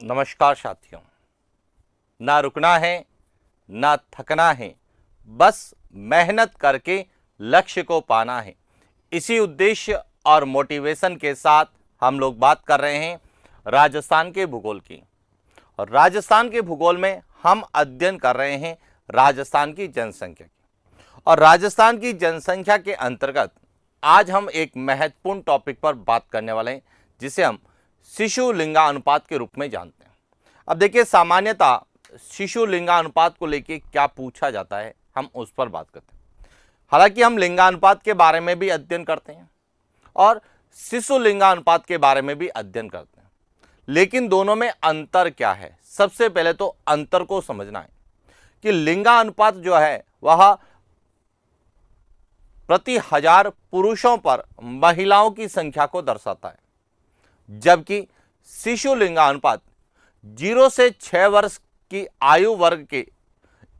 नमस्कार साथियों। ना रुकना है ना थकना है, बस मेहनत करके लक्ष्य को पाना है। इसी उद्देश्य और मोटिवेशन के साथ हम लोग बात कर रहे हैं राजस्थान के भूगोल की। और राजस्थान के भूगोल में हम अध्ययन कर रहे हैं राजस्थान की जनसंख्या की। और राजस्थान की जनसंख्या के अंतर्गत आज हम एक महत्वपूर्ण टॉपिक पर बात करने वाले हैं, जिसे हम शिशु लिंगानुपात के रूप में जानते हैं। अब देखिए, सामान्यतः शिशु लिंगानुपात को लेकर क्या पूछा जाता है, हम उस पर बात करते हैं। हालांकि हम लिंगानुपात के बारे में भी अध्ययन करते हैं और शिशु लिंगानुपात के बारे में भी अध्ययन करते हैं, लेकिन दोनों में अंतर क्या है। सबसे पहले तो अंतर को समझना है कि लिंगानुपात जो है वह प्रति हजार पुरुषों पर महिलाओं की संख्या को दर्शाता है, जबकि शिशु लिंगानुपात 0 से 6 वर्ष की आयु वर्ग के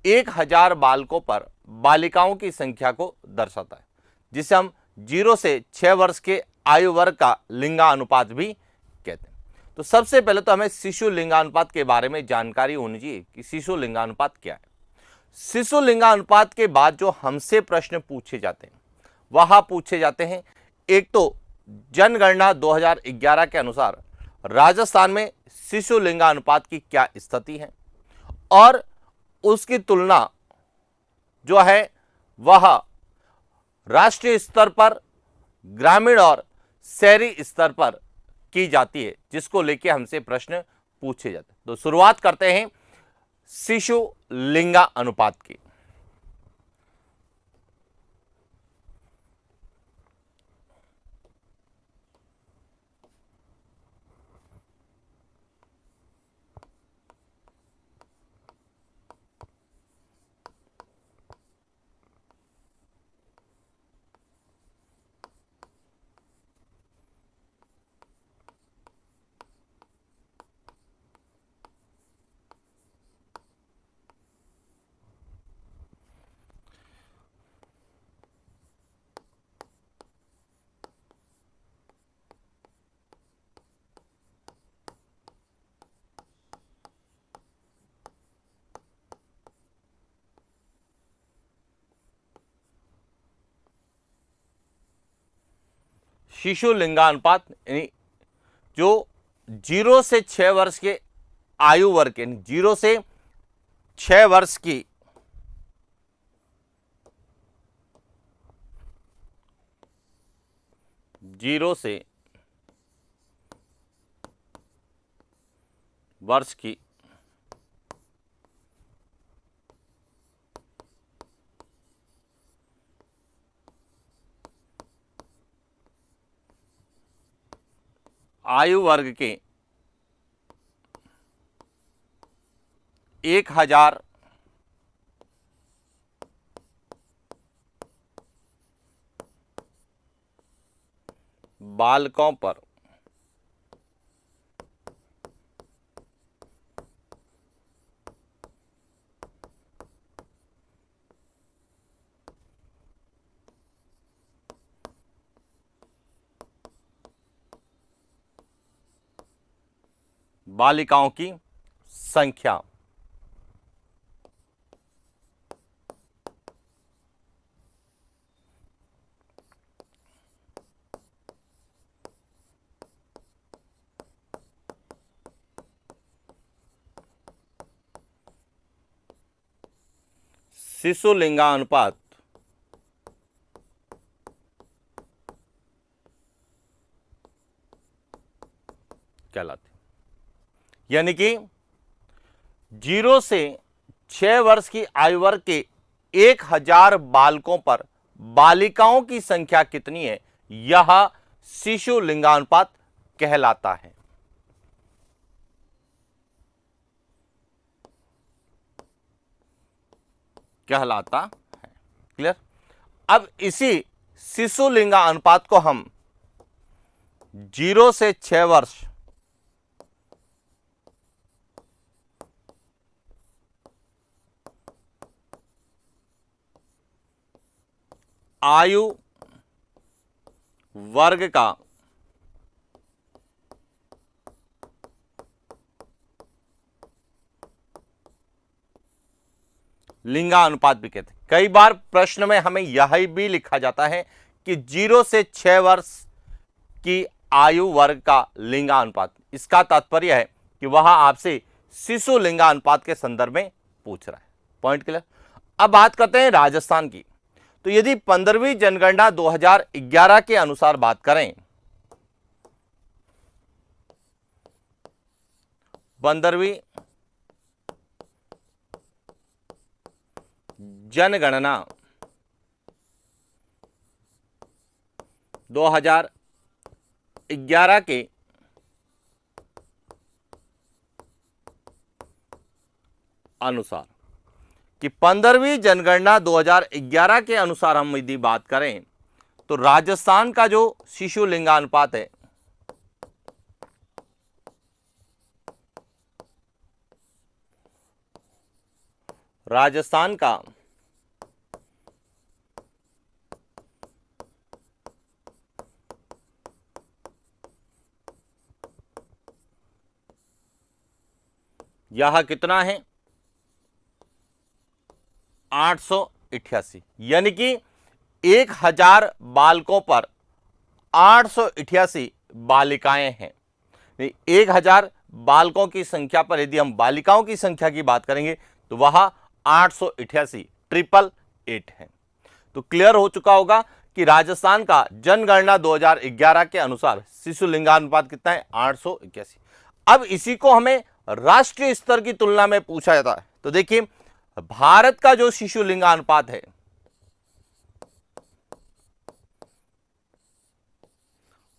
1000 बालकों पर बालिकाओं की संख्या को दर्शाता है, जिसे हम 0 से 6 वर्ष के आयु वर्ग का लिंगानुपात भी कहते हैं। तो सबसे पहले तो हमें शिशु लिंगानुपात के बारे में जानकारी होनी चाहिए कि शिशु लिंगानुपात क्या है। शिशु लिंगानुपात के बाद जो हमसे प्रश्न पूछे जाते हैं वह पूछे जाते हैं, एक तो जनगणना 2011 के अनुसार राजस्थान में शिशु लिंगानुपात की क्या स्थिति है, और उसकी तुलना जो है वह राष्ट्रीय स्तर पर, ग्रामीण और शहरी स्तर पर की जाती है, जिसको लेके हमसे प्रश्न पूछे जाते हैं। तो शुरुआत करते हैं शिशु लिंगानुपात की। शिशु लिंगानुपात यानी जो 0 से 6 वर्ष के आयु वर्ग के, 0 से 6 वर्ष की जीरो से वर्ष की आयु वर्ग के 1000 बालकों पर बालिकाओं की संख्या। शिशु लिंगानुपात कहलाते, यानी कि 0 से 6 वर्ष की आयु वर्ग के 1000 बालकों पर बालिकाओं की संख्या कितनी है, यह शिशु लिंगानुपात कहलाता है। क्लियर। अब इसी शिशु लिंगानुपात को हम 0 से 6 वर्ष आयु वर्ग का लिंगानुपात भी कहते हैं। कई बार प्रश्न में हमें यह भी लिखा जाता है कि 0 से 6 वर्ष की आयु वर्ग का लिंगानुपात। इसका तात्पर्य है कि वह आपसे शिशु लिंगानुपात के संदर्भ में पूछ रहा है। Point clear. अब बात करते हैं राजस्थान की। तो यदि 15वीं जनगणना 2011 के अनुसार बात करें, 15वीं जनगणना 2011 के अनुसार, कि 15वीं जनगणना 2011 के अनुसार हम यदि बात करें तो राजस्थान का जो शिशु लिंगानुपात है, राजस्थान का यह कितना है 888, यानी कि 1000 बालकों पर 888 बालिकाएं हैं। 1000 बालकों की संख्या पर यदि हम बालिकाओं की संख्या की बात करेंगे तो वह 888 888 है। तो क्लियर हो चुका होगा कि राजस्थान का जनगणना 2011 के अनुसार शिशु लिंगानुपात कितना है 881। अब इसी को हमें राष्ट्रीय स्तर की तुलना में पूछा जाता है। तो देखिए भारत का जो शिशु लिंगानुपात है,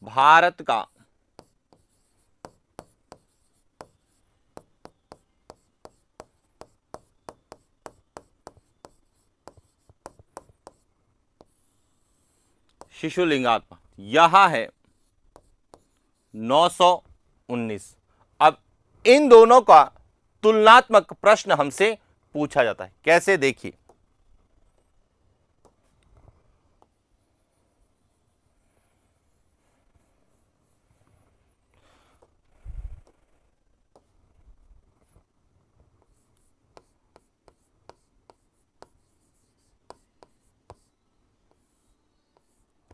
भारत का शिशु लिंगानुपात यह है 919। अब इन दोनों का तुलनात्मक प्रश्न हमसे पूछा जाता है। कैसे, देखिए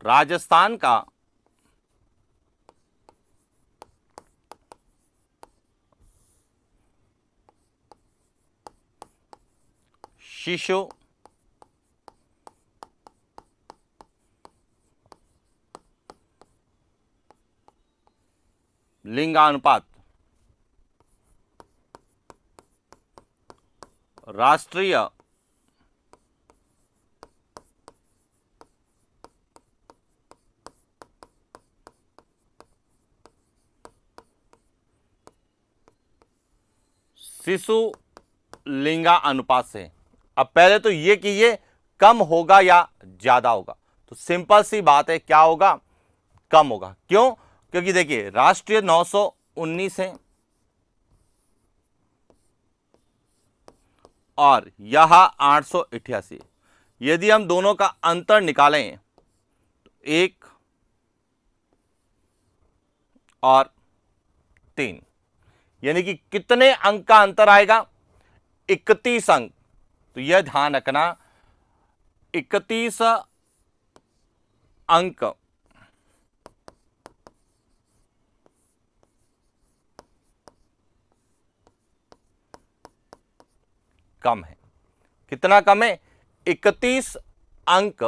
राजस्थान का शिशु लिंगानुपात राष्ट्रीय शिशु लिंगा अनुपात से। अब पहले तो ये कि ये कम होगा या ज्यादा होगा, तो सिंपल सी बात है क्या होगा, कम होगा। क्यों? क्योंकि देखिए राष्ट्रीय 919 है और यह 888। यदि हम दोनों का अंतर निकालें तो 1 और 3, यानी कि कितने अंक का अंतर आएगा, 31 अंक। तो यह ध्यान रखना 31 अंक कम है। कितना कम है? 31 अंक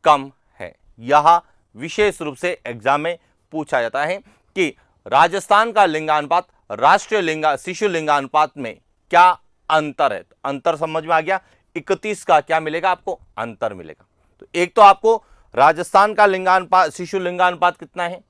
कम है। यह विशेष रूप से एग्जाम में पूछा जाता है कि राजस्थान का लिंगानुपात राष्ट्रीय शिशु लिंगानुपात में क्या अंतर है। तो अंतर समझ में आ गया। 31 का क्या मिलेगा आपको? अंतर मिलेगा। तो एक तो आपको राजस्थान का लिंगानुपात शिशु लिंगानुपात कितना है,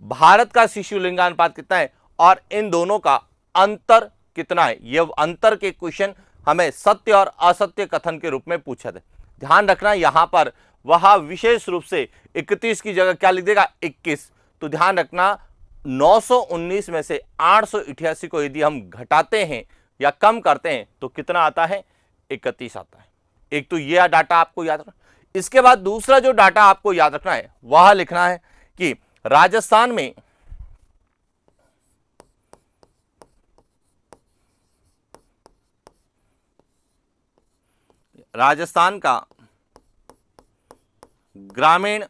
भारत का शिशु लिंगानुपात कितना है और इन दोनों का अंतर कितना है। ये अंतर के क्वेश्चन हमें सत्य और असत्य कथन के रूप में पूछे थे। ध्यान रखना यहां पर वह विशेष रूप से 31 की जगह क्या लिख देगा, 21। तो ध्यान रखना 919 में से 888 को यदि हम घटाते हैं या कम करते हैं तो कितना आता है, 31 आता है। एक तो यह डाटा आपको याद रखना। इसके बाद दूसरा जो डाटा आपको याद रखना है वह लिखना है कि राजस्थान में राजस्थान का ग्रामीण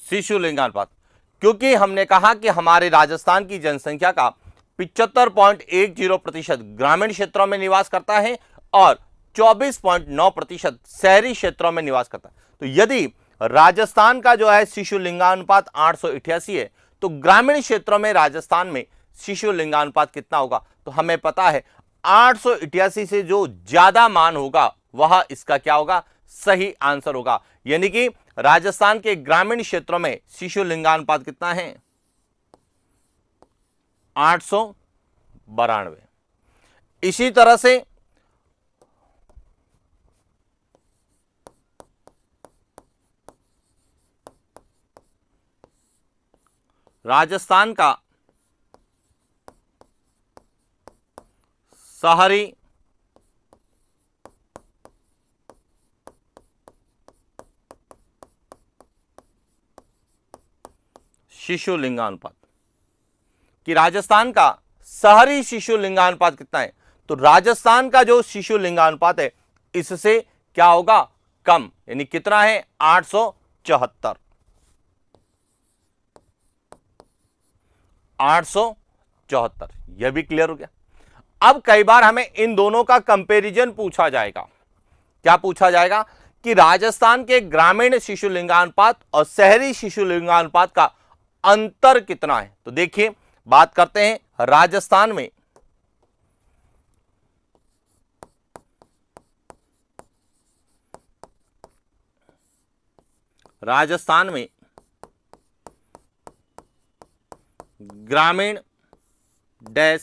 शिशु लिंगानुपात, क्योंकि हमने कहा कि हमारे राजस्थान की जनसंख्या का 75.10% ग्रामीण क्षेत्रों में निवास करता है और 24.9% शहरी क्षेत्रों में निवास करता है। तो यदि राजस्थान का जो है शिशु लिंगानुपात 888 है, तो ग्रामीण क्षेत्रों में राजस्थान में शिशु लिंगानुपात कितना होगा? तो हमें पता है 888 से जो ज्यादा मान होगा वह इसका क्या होगा? सही आंसर होगा। यानी कि राजस्थान के ग्रामीण क्षेत्रों में शिशु लिंगानुपात कितना है? 892। इसी तरह से राजस्थान का शहरी शिशु लिंगानुपात, कि राजस्थान का शहरी शिशु लिंगानुपात कितना है? तो राजस्थान का जो शिशु लिंगानुपात है इससे क्या होगा? कम, यानी कितना है? 874। 874, यह भी क्लियर हो गया। अब कई बार हमें इन दोनों का कंपैरिजन पूछा जाएगा। क्या पूछा जाएगा? कि राजस्थान के ग्रामीण शिशु लिंगानुपात और शहरी शिशु लिंगानुपात का अंतर कितना है? तो देखिए, बात करते हैं राजस्थान में ग्रामीण डैश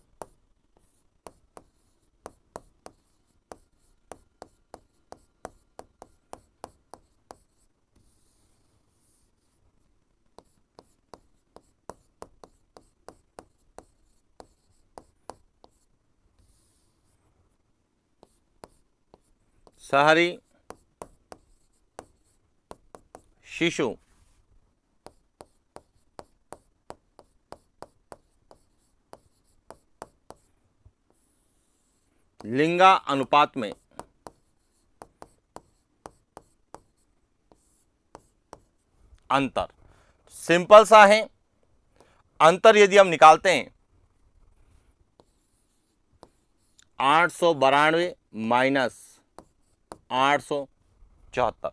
शहरी शिशु लिंगा अनुपात में अंतर सिंपल सा है। अंतर यदि हम निकालते हैं 892 माइनस 874,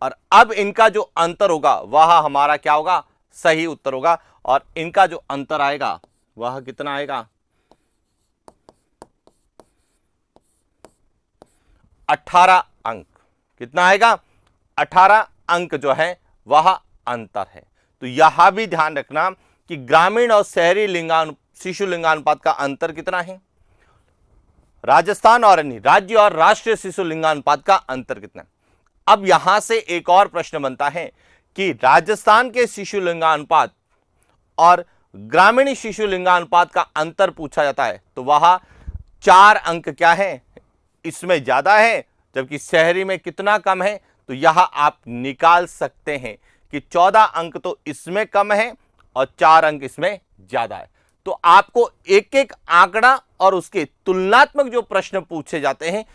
और अब इनका जो अंतर होगा वह हमारा क्या होगा? सही उत्तर होगा। और इनका जो अंतर आएगा वह कितना आएगा? 18 अंक। कितना आएगा? 18 अंक जो है वह अंतर है। तो यहां भी ध्यान रखना कि ग्रामीण और शहरी शिशु लिंगानुपात का अंतर कितना है, राजस्थान और अन्य राज्य और राष्ट्रीय शिशु लिंगानुपात का अंतर कितना है। अब यहां से एक और प्रश्न बनता है कि राजस्थान के शिशु लिंगानुपात और ग्रामीण शिशु लिंगानुपात का अंतर पूछा जाता है, तो वह 4 अंक क्या है? इसमें ज्यादा है, जबकि शहरी में कितना कम है? तो यह आप निकाल सकते हैं कि 14 अंक तो इसमें कम है और 4 अंक इसमें ज्यादा है। तो आपको एक एक आंकड़ा और उसके तुलनात्मक जो प्रश्न पूछे जाते हैं,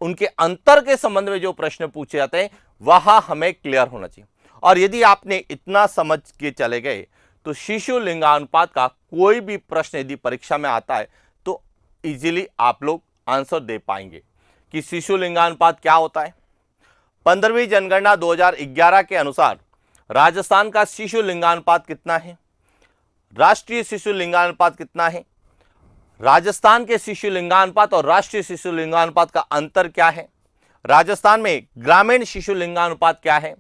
उनके अंतर के संबंध में जो प्रश्न पूछे जाते हैं, वह हमें क्लियर होना चाहिए। और यदि आपने इतना समझ के चले गए तो शिशु लिंगानुपात का कोई भी प्रश्न यदि परीक्षा में आता है तो इजीली आप लोग आंसर दे पाएंगे कि शिशु लिंगानुपात क्या होता है। 15वीं जनगणना 2011 के अनुसार राजस्थान का शिशु लिंगानुपात कितना है, राष्ट्रीय शिशु लिंगानुपात कितना है, राजस्थान के शिशु लिंगानुपात और राष्ट्रीय शिशु लिंगानुपात का अंतर क्या है, राजस्थान में ग्रामीण शिशु लिंगानुपात क्या है,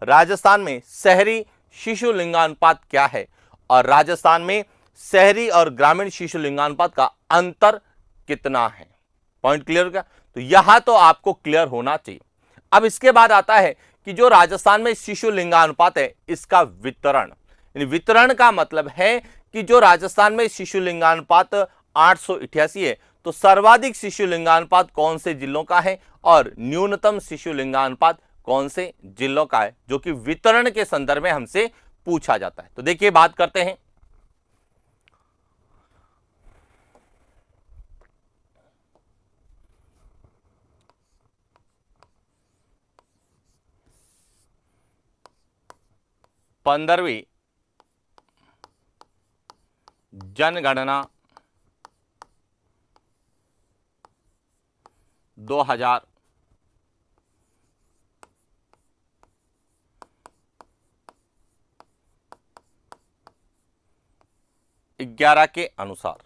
राजस्थान में शहरी शिशु लिंगानुपात क्या है, और राजस्थान में शहरी और ग्रामीण शिशु लिंगानुपात का अंतर कितना है। पॉइंट क्लियर हो गया? तो यहां तो आपको क्लियर होना चाहिए। अब इसके बाद आता है कि जो राजस्थान में शिशु लिंगानुपात है इसका वितरण। वितरण का मतलब है कि जो राजस्थान में शिशु लिंगानुपात 888 है, तो सर्वाधिक शिशु लिंगानुपात कौन से जिलों का है और न्यूनतम शिशु लिंगानुपात कौन से जिलों का है, जो कि वितरण के संदर्भ में हमसे पूछा जाता है। तो देखिए बात करते हैं। पंद्रहवीं जनगणना 2011 के अनुसार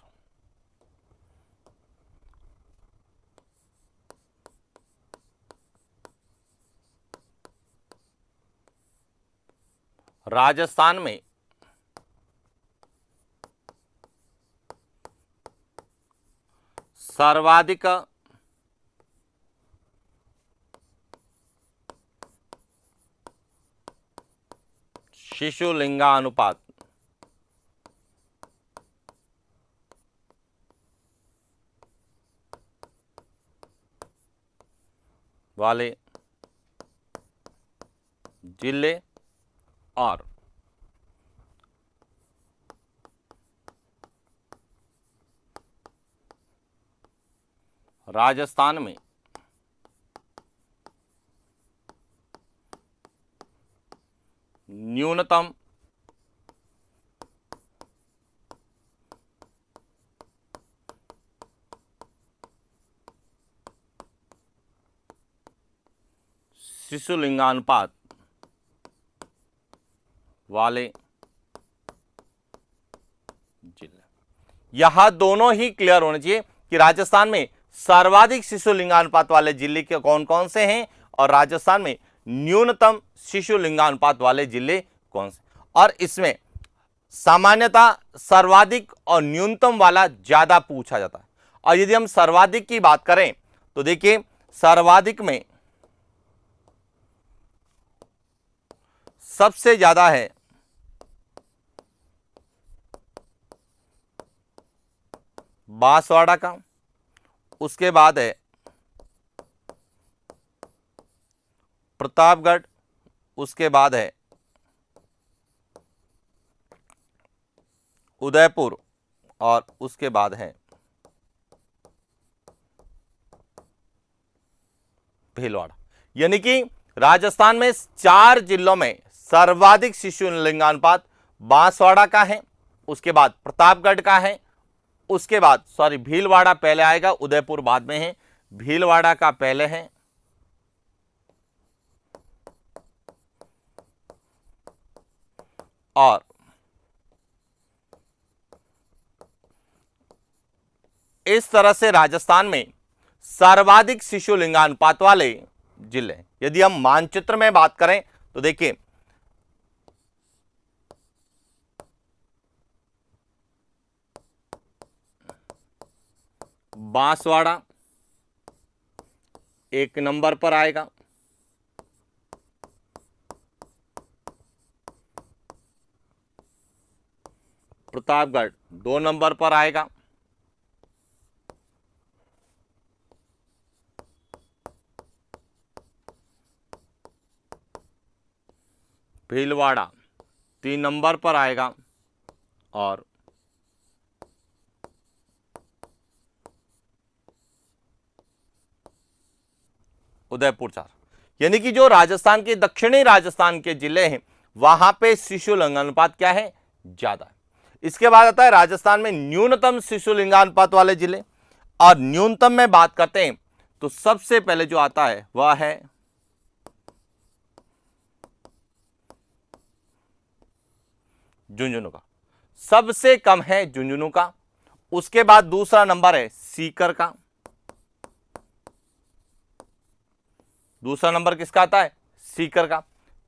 राजस्थान में सर्वाधिक शिशु लिंगानुपात वाले जिले और राजस्थान में न्यूनतम शिशु लिंगानुपात वाले जिले। यह दोनों ही क्लियर होने चाहिए कि राजस्थान में सर्वाधिक शिशु लिंगानुपात वाले जिले के कौन कौन से हैं और राजस्थान में न्यूनतम शिशु लिंगानुपात वाले जिले कौन से, और इसमें सामान्यतः सर्वाधिक और न्यूनतम वाला ज्यादा पूछा जाता है। और यदि हम सर्वाधिक की बात करें तो देखिए सर्वाधिक में सबसे ज्यादा है बांसवाड़ा का, उसके बाद है प्रतापगढ़, उसके बाद है उदयपुर और उसके बाद है भीलवाड़ा। यानी कि राजस्थान में 4 जिलों में सर्वाधिक शिशु लिंगानुपात बांसवाड़ा का है, उसके बाद प्रतापगढ़ का है, उसके बाद भीलवाड़ा पहले आएगा, उदयपुर बाद में है, भीलवाड़ा का पहले है, और इस तरह से राजस्थान में सर्वाधिक शिशु लिंगानुपात वाले जिले। यदि हम मानचित्र में बात करें तो देखिए बांसवाड़ा 1 नंबर पर आएगा, प्रतापगढ़ 2 नंबर पर आएगा, भीलवाड़ा 3 नंबर पर आएगा और उदयपुर 4। यानी कि जो राजस्थान के दक्षिणी राजस्थान के जिले हैं वहां पे शिशु लिंगानुपात क्या है, ज्यादा है। इसके बाद आता है राजस्थान में न्यूनतम शिशु लिंगानुपात वाले जिले, और न्यूनतम में बात करते हैं तो सबसे पहले जो आता है वह है झुंझुनू का, सबसे कम है झुंझुनू का। उसके बाद दूसरा नंबर है सीकर का, दूसरा नंबर किसका आता है, सीकर का।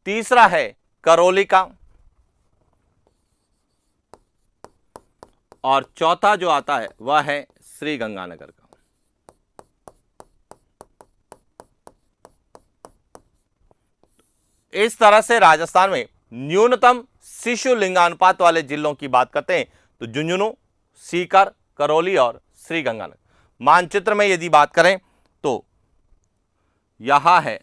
तीसरा है करौली का, और चौथा जो आता है वह है श्री गंगानगर का। इस तरह से राजस्थान में न्यूनतम शिशु लिंगानुपात वाले जिलों की बात करते हैं तो झुंझुनू, सीकर, करौली और श्री गंगानगर। मानचित्र में यदि बात करें तो यहां है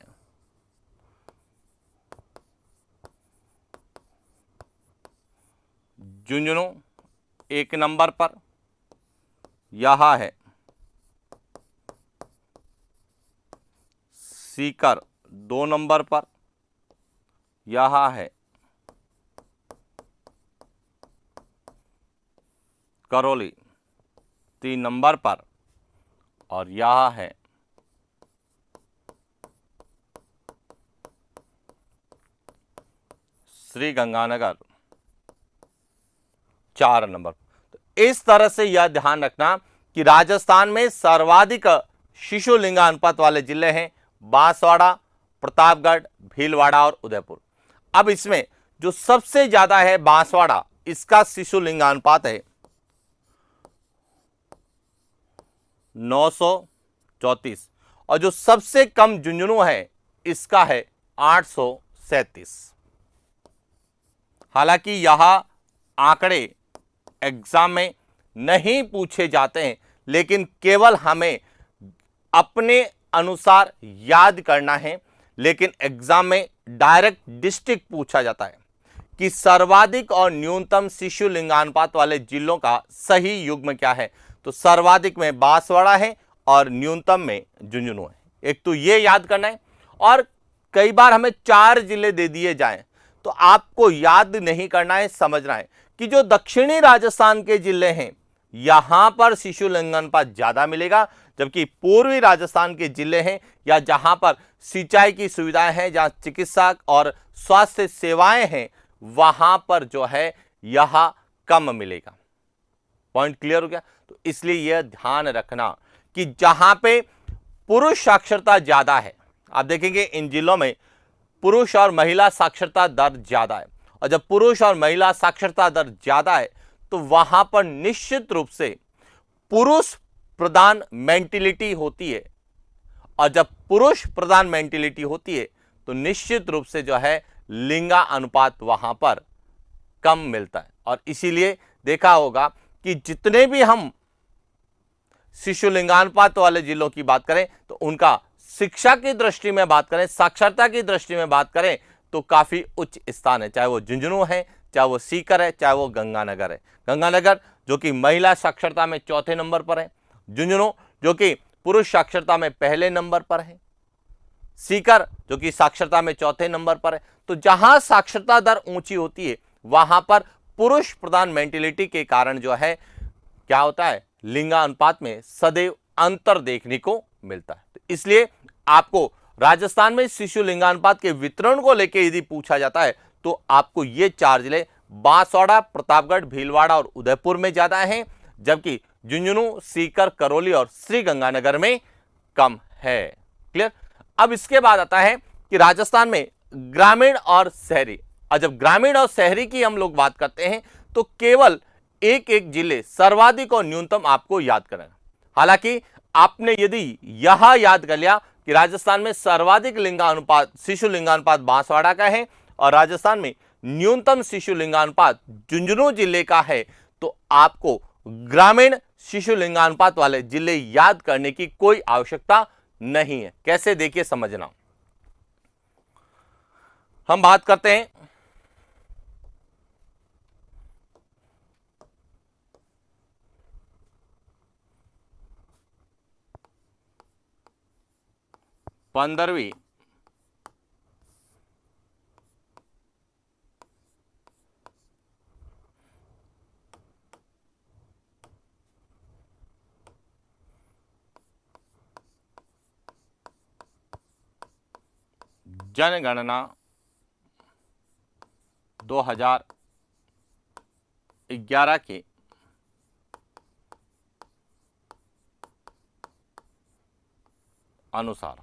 झुंझुनू 1 नंबर पर, यहां है सीकर 2 नंबर पर, यहां है करौली 3 नंबर पर, और यहां है श्री गंगानगर 4 नंबर। तो इस तरह से यह ध्यान रखना कि राजस्थान में सर्वाधिक शिशु लिंगानुपात वाले जिले हैं बांसवाड़ा, प्रतापगढ़, भीलवाड़ा और उदयपुर। अब इसमें जो सबसे ज्यादा है बांसवाड़ा, इसका शिशु लिंगानुपात है 934, और जो सबसे कम झुंझुनू है इसका है 837। हालांकि यह आंकड़े एग्जाम में नहीं पूछे जाते हैं, लेकिन केवल हमें अपने अनुसार याद करना है। लेकिन एग्जाम में डायरेक्ट डिस्ट्रिक्ट पूछा जाता है कि सर्वाधिक और न्यूनतम शिशु लिंगानुपात वाले जिलों का सही युग्म क्या है। तो सर्वाधिक में बांसवाड़ा है और न्यूनतम में झुंझुनू है। एक तो ये याद करना है, और कई बार हमें 4 जिले दे दिए जाएं तो आपको याद नहीं करना है, समझना है कि जो दक्षिणी राजस्थान के जिले हैं यहां पर शिशु लिंगानुपात ज्यादा मिलेगा, जबकि पूर्वी राजस्थान के जिले हैं या जहां पर सिंचाई की सुविधाएं हैं, जहां चिकित्सा और स्वास्थ्य सेवाएं हैं, वहां पर जो है यह कम मिलेगा। पॉइंट क्लियर हो गया। तो इसलिए यह ध्यान रखना कि जहां पे पुरुष साक्षरता ज्यादा है, आप देखेंगे इन जिलों में पुरुष और महिला साक्षरता दर ज्यादा है, और जब पुरुष और महिला साक्षरता दर ज्यादा है तो वहां पर निश्चित रूप से पुरुष प्रधान मेंटेलिटी होती है, और जब पुरुष प्रधान मेंटेलिटी होती है तो निश्चित रूप से जो है लिंगा अनुपात वहां पर कम मिलता है। और इसीलिए देखा होगा कि जितने भी हम शिशु लिंगानुपात वाले जिलों की बात करें तो उनका शिक्षा की दृष्टि में बात करें, साक्षरता की दृष्टि में बात करें तो काफी उच्च स्थान है, चाहे वो झुंझुनू है, चाहे वो सीकर है, चाहे वो गंगानगर है। गंगानगर जो कि महिला साक्षरता में 4थे नंबर पर है, झुंझुनू जो कि पुरुष साक्षरता में पहले नंबर पर है, सीकर जो कि साक्षरता में 4थे नंबर पर है। तो जहां साक्षरता दर ऊंची होती है वहां पर पुरुष प्रधान मेंटेलिटी के कारण जो है क्या होता है, लिंगा अनुपात में सदैव अंतर देखने को मिलता है। तो इसलिए आपको राजस्थान में शिशु लिंगानुपात के वितरण को लेकर यदि पूछा जाता है तो आपको ये 4 जिले बांसवाड़ा, प्रतापगढ़, भीलवाड़ा और उदयपुर में ज्यादा हैं, जबकि झुंझुनू, सीकर, करौली और श्रीगंगानगर में कम है। क्लियर। अब इसके बाद आता है कि राजस्थान में ग्रामीण और शहरी, और जब ग्रामीण और शहरी की हम लोग बात करते हैं तो केवल एक एक जिले सर्वाधिक और न्यूनतम आपको याद करना। हालांकि आपने यदि यह याद कर लिया कि राजस्थान में सर्वाधिक लिंगानुपात शिशु लिंगानुपात बांसवाड़ा का है और राजस्थान में न्यूनतम शिशु लिंगानुपात झुंझुनू जिले का है, तो आपको ग्रामीण शिशु लिंगानुपात वाले जिले याद करने की कोई आवश्यकता नहीं है। कैसे, देखिए समझना। हम बात करते हैं पंद्रहवीं जनगणना 2011 के अनुसार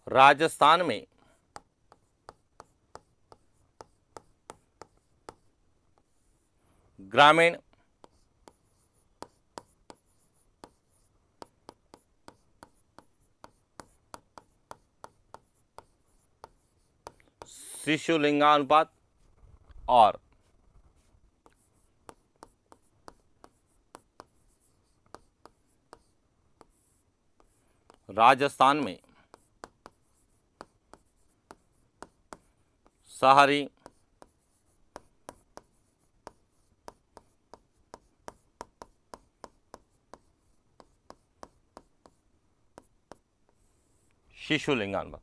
राजस्थान में ग्रामीण शिशु लिंगानुपात और राजस्थान में शहरी शिशु लिंगानुपात।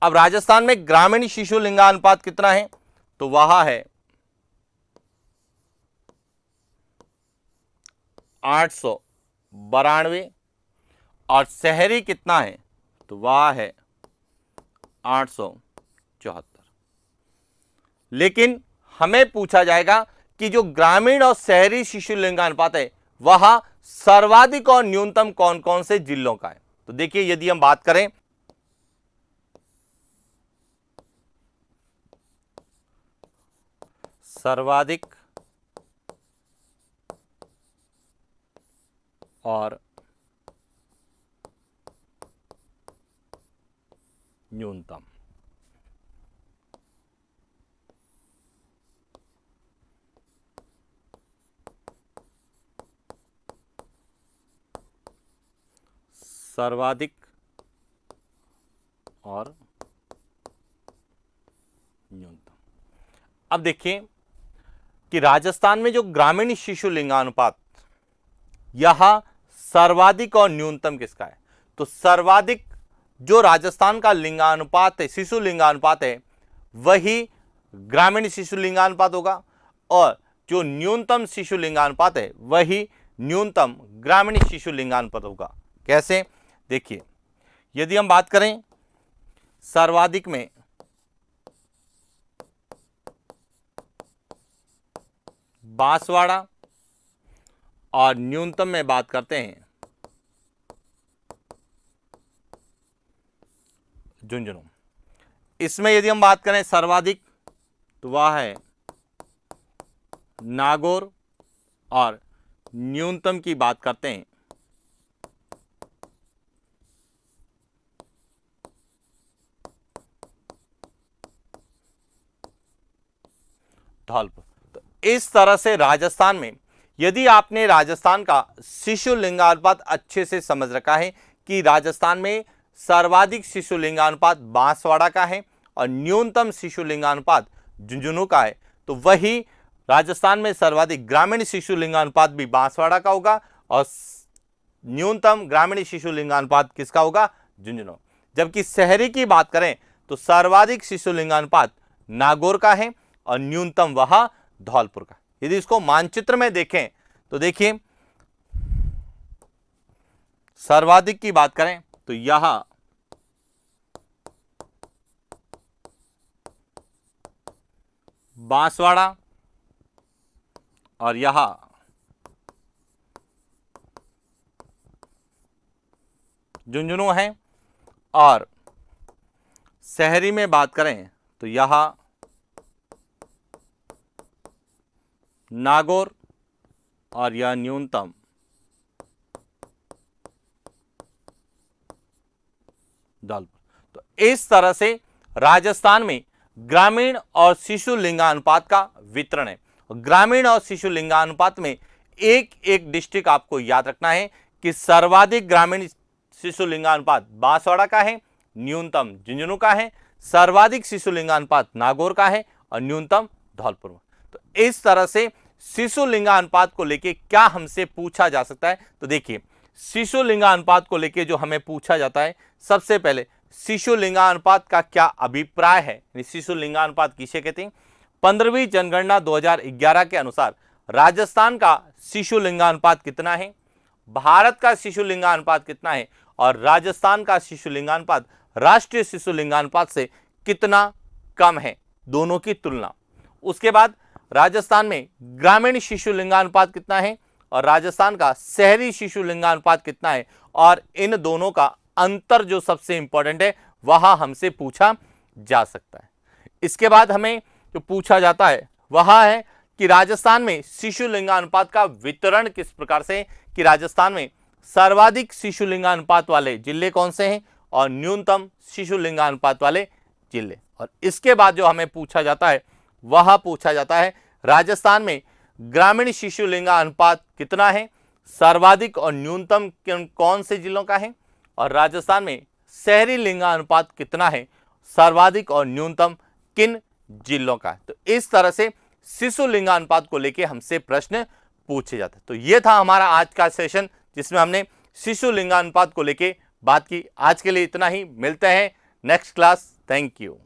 अब राजस्थान में ग्रामीण शिशु लिंगानुपात कितना है, तो वह है 892 और शहरी कितना है, तो वह है 874। लेकिन हमें पूछा जाएगा कि जो ग्रामीण और शहरी शिशु लिंगानुपात है वह सर्वाधिक और न्यूनतम कौन कौन से जिलों का है। तो देखिए, यदि हम बात करें सर्वाधिक और न्यूनतम, सर्वाधिक और न्यूनतम। अब देखिए कि राजस्थान में जो ग्रामीण शिशु लिंगानुपात, यह सर्वाधिक और न्यूनतम किसका है, तो सर्वाधिक जो राजस्थान का लिंगानुपात है, शिशु लिंगानुपात है, वही ग्रामीण शिशु लिंगानुपात होगा और जो न्यूनतम शिशु लिंगानुपात है वही न्यूनतम ग्रामीण शिशु लिंगानुपात होगा। कैसे, देखिए, यदि हम बात करें सर्वाधिक में बांसवाड़ा और न्यूनतम में बात करते हैं झुंझुनू। इसमें यदि हम बात करें सर्वाधिक, तो वह है नागौर और न्यूनतम की बात करते हैं धौलपुर। तो इस तरह से राजस्थान में, यदि आपने राजस्थान का शिशु लिंगानुपात अच्छे से समझ रखा है कि राजस्थान में सर्वाधिक शिशु लिंगानुपात बांसवाड़ा का है और न्यूनतम शिशु लिंगानुपात झुंझुनू का है, तो वही राजस्थान में सर्वाधिक ग्रामीण शिशु लिंगानुपात भी बांसवाड़ा का होगा और न्यूनतम ग्रामीण शिशु लिंगानुपात किसका होगा, झुंझुनू। जबकि शहरी की बात करें तो सर्वाधिक शिशु लिंगानुपात नागौर का है और न्यूनतम वह धौलपुर का। यदि इसको मानचित्र में देखें तो देखिए, सर्वाधिक की बात करें तो यह बांसवाड़ा और यह झुंझुनू है और शहरी में बात करें तो यह नागौर और यह न्यूनतम धौलपुर। तो इस तरह से राजस्थान में ग्रामीण और शिशु लिंगानुपात का वितरण है। ग्रामीण और शिशु लिंगानुपात में एक एक डिस्ट्रिक्ट आपको याद रखना है कि सर्वाधिक ग्रामीण शिशु लिंगानुपात बांसवाड़ा का है, न्यूनतम झुंझुनू का है, सर्वाधिक शिशु लिंगानुपात नागौर का है और न्यूनतम धौलपुर में। तो इस तरह से शिशु लिंगानुपात को लेके क्या हमसे पूछा जा सकता है, तो देखिए, शिशु लिंगानुपात को लेके जो हमें पूछा जाता है, सबसे पहले शिशु लिंगानुपात का क्या अभिप्राय है, शिशु लिंगानुपात किसे कहते हैं। 15वीं जनगणना 2011 के अनुसार राजस्थान का शिशु लिंगानुपात कितना है, भारत का शिशु लिंगानुपात कितना है और राजस्थान का शिशु लिंगानुपात राष्ट्रीय शिशु लिंगानुपात से कितना कम है, दोनों की तुलना। उसके बाद राजस्थान में ग्रामीण शिशु लिंगानुपात कितना है और राजस्थान का शहरी शिशु लिंगानुपात कितना है और इन दोनों का अंतर जो सबसे इंपॉर्टेंट है वह हमसे पूछा जा सकता है। इसके बाद हमें जो पूछा जाता है वह है कि राजस्थान में शिशु लिंगानुपात का वितरण किस प्रकार से है, कि राजस्थान में सर्वाधिक शिशु लिंगानुपात वाले जिले कौन से हैं और न्यूनतम शिशु लिंगानुपात वाले जिले। और इसके बाद जो हमें पूछा जाता है वह पूछा जाता है राजस्थान में ग्रामीण शिशु लिंगानुपात कितना है, सर्वाधिक और न्यूनतम कौन से जिलों का है, और राजस्थान में शहरी लिंगानुपात कितना है, सर्वाधिक और न्यूनतम किन जिलों का है। तो इस तरह से शिशु लिंगानुपात को लेकर हमसे प्रश्न पूछे जाते हैं। तो यह था हमारा आज का सेशन जिसमें हमने शिशु लिंगानुपात को लेकर बात की। आज के लिए इतना ही, मिलते हैं नेक्स्ट क्लास। Thank you.